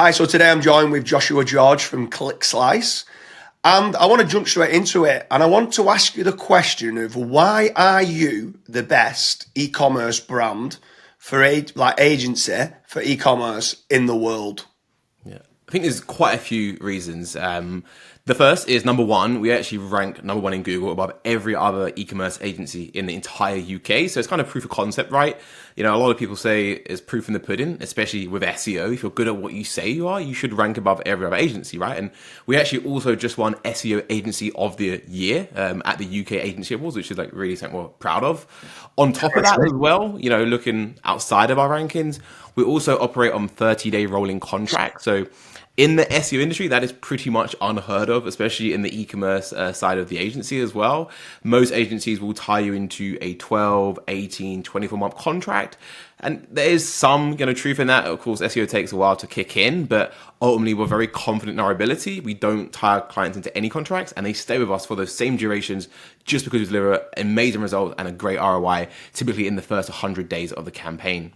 Hi, so today I'm joined with Joshua George from Clickslice, and I want to jump straight into it, and I want to ask you the question of why are you the best e-commerce brand for agency for e-commerce in the world? Yeah, I think there's quite a few reasons. The first is number one, we actually rank number one in Google above every other e-commerce agency in the entire UK. So it's kind of proof of concept, right? You know, a lot of people say it's proof in the pudding, especially with SEO. If you're good at what you say you are, you should rank above every other agency, right? And we actually also just won SEO Agency of the Year at the UK Agency Awards, which is like really something we're proud of. On top of that as well, you know, looking outside of our rankings, we also operate on 30-day rolling contracts. So in the SEO industry, that is pretty much unheard of, especially in the e-commerce side of the agency as well. Most agencies will tie you into a 12, 18, 24-month contract. And there is some, truth in that. Of course, SEO takes a while to kick in, but ultimately we're very confident in our ability. We don't tie our clients into any contracts, and they stay with us for those same durations just because we deliver amazing results and a great ROI, typically in the first 100 days of the campaign.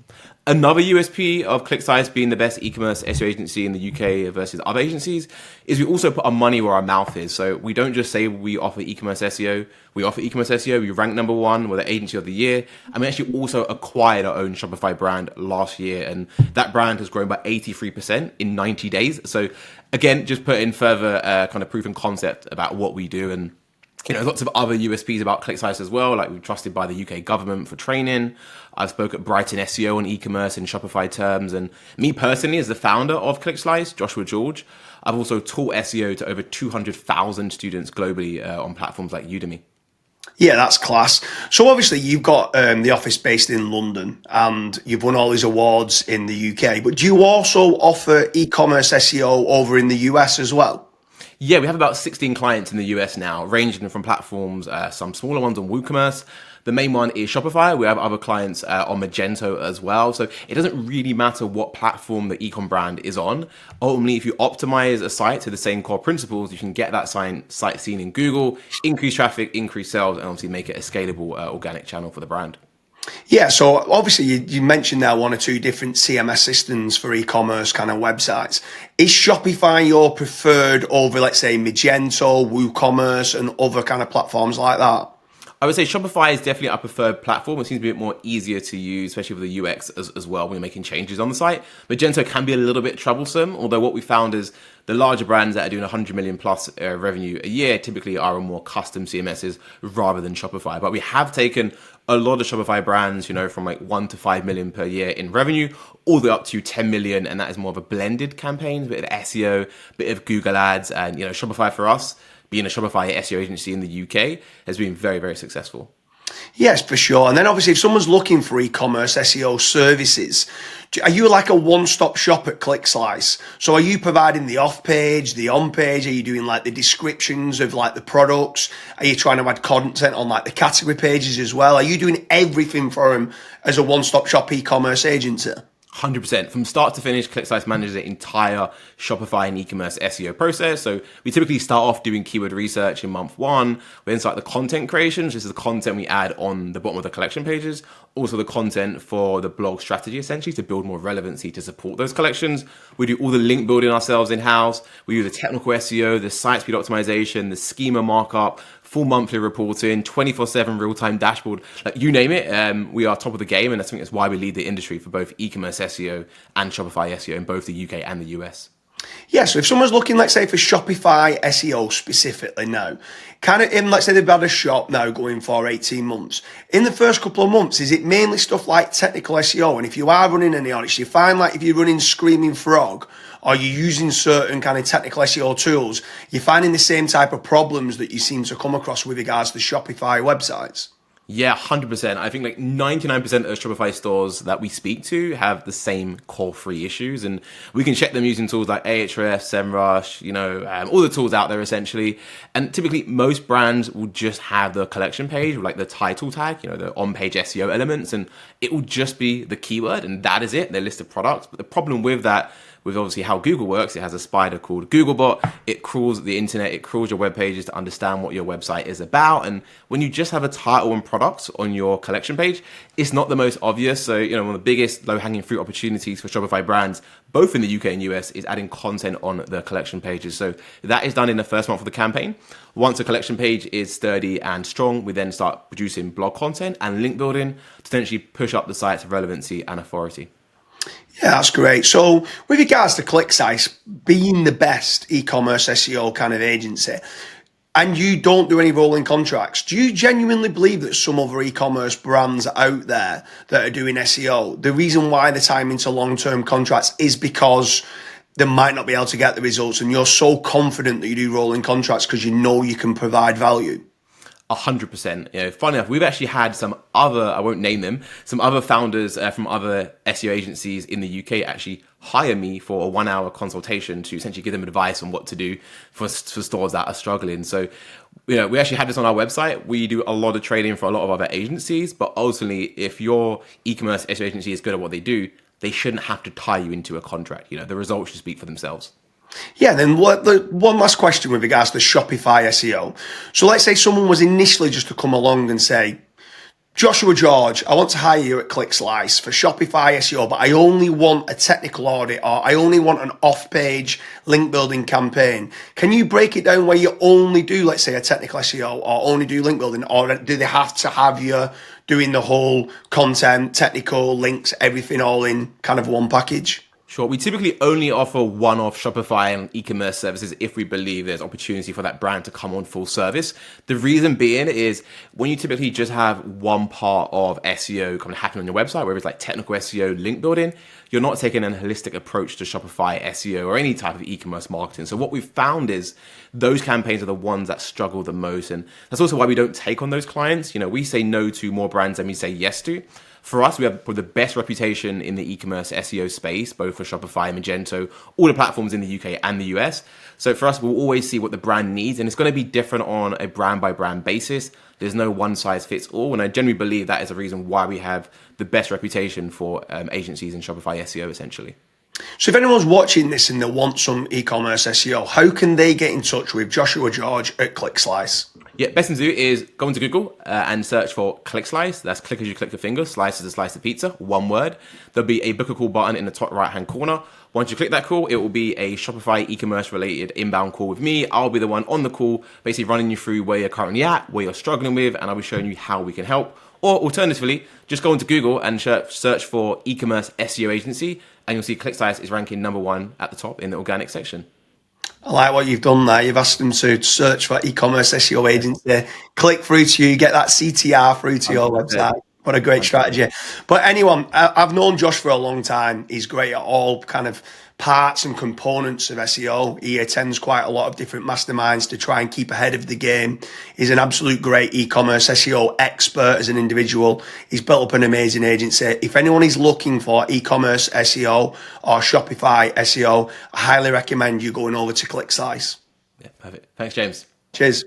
Another USP of Clickslice being the best e-commerce SEO agency in the UK versus other agencies is we also put our money where our mouth is. So we don't just say we offer e-commerce SEO. We offer e-commerce SEO. We rank number one. We're the agency of the year. And we actually also acquired our own Shopify brand last year. And that brand has grown by 83% in 90 days. So again, just put in further kind of proof and concept about what we do. And lots of other USPs about Clickslice as well, like we're trusted by the UK government for training. I've spoke at Brighton SEO on e-commerce and Shopify terms. And me personally, as the founder of Clickslice, Joshua George, I've also taught SEO to over 200,000 students globally on platforms like Udemy. Yeah, that's class. So obviously you've got the office based in London and you've won all these awards in the UK, but do you also offer e-commerce SEO over in the US as well? Yeah, we have about 16 clients in the US now, ranging from platforms, some smaller ones on WooCommerce. The main one is Shopify. We have other clients on Magento as well. So it doesn't really matter what platform the ecom brand is on. Ultimately, if you optimize a site to the same core principles, you can get that site seen in Google, increase traffic, increase sales, and obviously make it a scalable organic channel for the brand. Yeah, so obviously you mentioned there one or two different CMS systems for e-commerce kind of websites. Is Shopify your preferred over, let's say, Magento, WooCommerce, and other kind of platforms like that? I would say Shopify is definitely our preferred platform. It seems to be a bit more easier to use, especially with the UX as well when you're making changes on the site. Magento can be a little bit troublesome, although what we found is the larger brands that are doing 100 million plus revenue a year typically are on more custom CMSs rather than Shopify. But we have taken a lot of Shopify brands, from like 1 to 5 million per year in revenue, all the way up to 10 million. And that is more of a blended campaign, a bit of SEO, a bit of Google ads. And, Shopify for us, being a Shopify SEO agency in the UK, has been very, very successful. Yes, for sure. And then obviously if someone's looking for e-commerce SEO services, are you like a one-stop shop at Clickslice? So are you providing the off-page, the on-page? Are you doing like the descriptions of like the products? Are you trying to add content on like the category pages as well? Are you doing everything for them as a one-stop shop e-commerce agency? 100%. From start to finish, Clickslice manages the entire Shopify and e-commerce SEO process. So we typically start off doing keyword research in month one. We then start the content creation, which is the content we add on the bottom of the collection pages. Also the content for the blog strategy, essentially, to build more relevancy to support those collections. We do all the link building ourselves in-house. We do the technical SEO, the site speed optimization, the schema markup, full monthly reporting, 24/7 real-time dashboard, like you name it. We are top of the game, and I think that's why we lead the industry for both e-commerce SEO and Shopify SEO in both the UK and the US. Yeah, so if someone's looking, let's say, for Shopify SEO specifically now, kind of let's say they've had a shop now going for 18 months. In the first couple of months, is it mainly stuff like technical SEO? And if you are running any audits, you find like if you're running Screaming Frog or you're using certain kind of technical SEO tools, you're finding the same type of problems that you seem to come across with regards to Shopify websites? Yeah, 100%. I think like 99% of Shopify stores that we speak to have the same core three issues, and we can check them using tools like Ahrefs, SEMrush, all the tools out there essentially. And typically most brands will just have the collection page with like the title tag, the on-page SEO elements, and it will just be the keyword and that is it, their list of products. But the problem with that with obviously how Google works, it has a spider called Googlebot. It crawls the internet, it crawls your web pages to understand what your website is about. And when you just have a title and product on your collection page, it's not the most obvious. So, one of the biggest low-hanging fruit opportunities for Shopify brands, both in the UK and US, is adding content on the collection pages. So that is done in the first month of the campaign. Once a collection page is sturdy and strong, we then start producing blog content and link building to potentially push up the site's relevancy and authority. Yeah, that's great. So with regards to Clickslice being the best e-commerce SEO kind of agency, and you don't do any rolling contracts, do you genuinely believe that some other e-commerce brands out there that are doing SEO, the reason why they're tying into long-term contracts is because they might not be able to get the results, and you're so confident that you do rolling contracts because you know you can provide value? 100%. Funny enough, we've actually had some other, I won't name them, some other founders from other SEO agencies in the UK actually hire me for a 1-hour consultation to essentially give them advice on what to do for stores that are struggling. So, we actually have this on our website. We do a lot of training for a lot of other agencies, but ultimately, if your e-commerce SEO agency is good at what they do, they shouldn't have to tie you into a contract. The results should speak for themselves. Yeah, then one last question with regards to Shopify SEO. So let's say someone was initially just to come along and say, Joshua George, I want to hire you at Clickslice for Shopify SEO, but I only want a technical audit, or I only want an off-page link building campaign. Can you break it down where you only do, let's say, a technical SEO or only do link building, or do they have to have you doing the whole content, technical, links, everything all in kind of one package? Sure. We typically only offer one-off Shopify and e-commerce services if we believe there's opportunity for that brand to come on full service. The reason being is when you typically just have one part of SEO kind of happening on your website, whether it's like technical SEO, link building, you're not taking a holistic approach to Shopify SEO or any type of e-commerce marketing. So what we've found is those campaigns are the ones that struggle the most. And that's also why we don't take on those clients. We say no to more brands than we say yes to. For us, we have probably the best reputation in the e-commerce SEO space, both for Shopify, Magento, all the platforms in the UK and the US. So for us, we'll always see what the brand needs, and it's going to be different on a brand by brand basis. There's no one size fits all, and I generally believe that is a reason why we have the best reputation for agencies in Shopify SEO, essentially. So if anyone's watching this and they want some e-commerce SEO, how can they get in touch with Joshua George at Clickslice? Yeah, best thing to do is go into Google and search for Clickslice. That's click as you click your finger, slice as a slice of pizza, one word. There'll be a book a call button in the top right-hand corner. Once you click that call, it will be a Shopify e-commerce related inbound call with me. I'll be the one on the call, basically running you through where you're currently at, where you're struggling with, and I'll be showing you how we can help. Or alternatively, just go into Google and search for e-commerce SEO agency, and you'll see Clickslice is ranking number 1 at the top in the organic section. I like what you've done there. You've asked them to search for e-commerce SEO agency, click through to you, get that CTR through to your website. What a great strategy. But anyone, I've known Josh for a long time. He's great at all kind of parts and components of SEO. He attends quite a lot of different masterminds to try and keep ahead of the game. He's an absolute great e-commerce SEO expert as an individual. He's built up an amazing agency. If anyone is looking for e-commerce SEO or Shopify SEO, I highly recommend you going over to Clickslice. Yeah, perfect. Thanks, James. Cheers.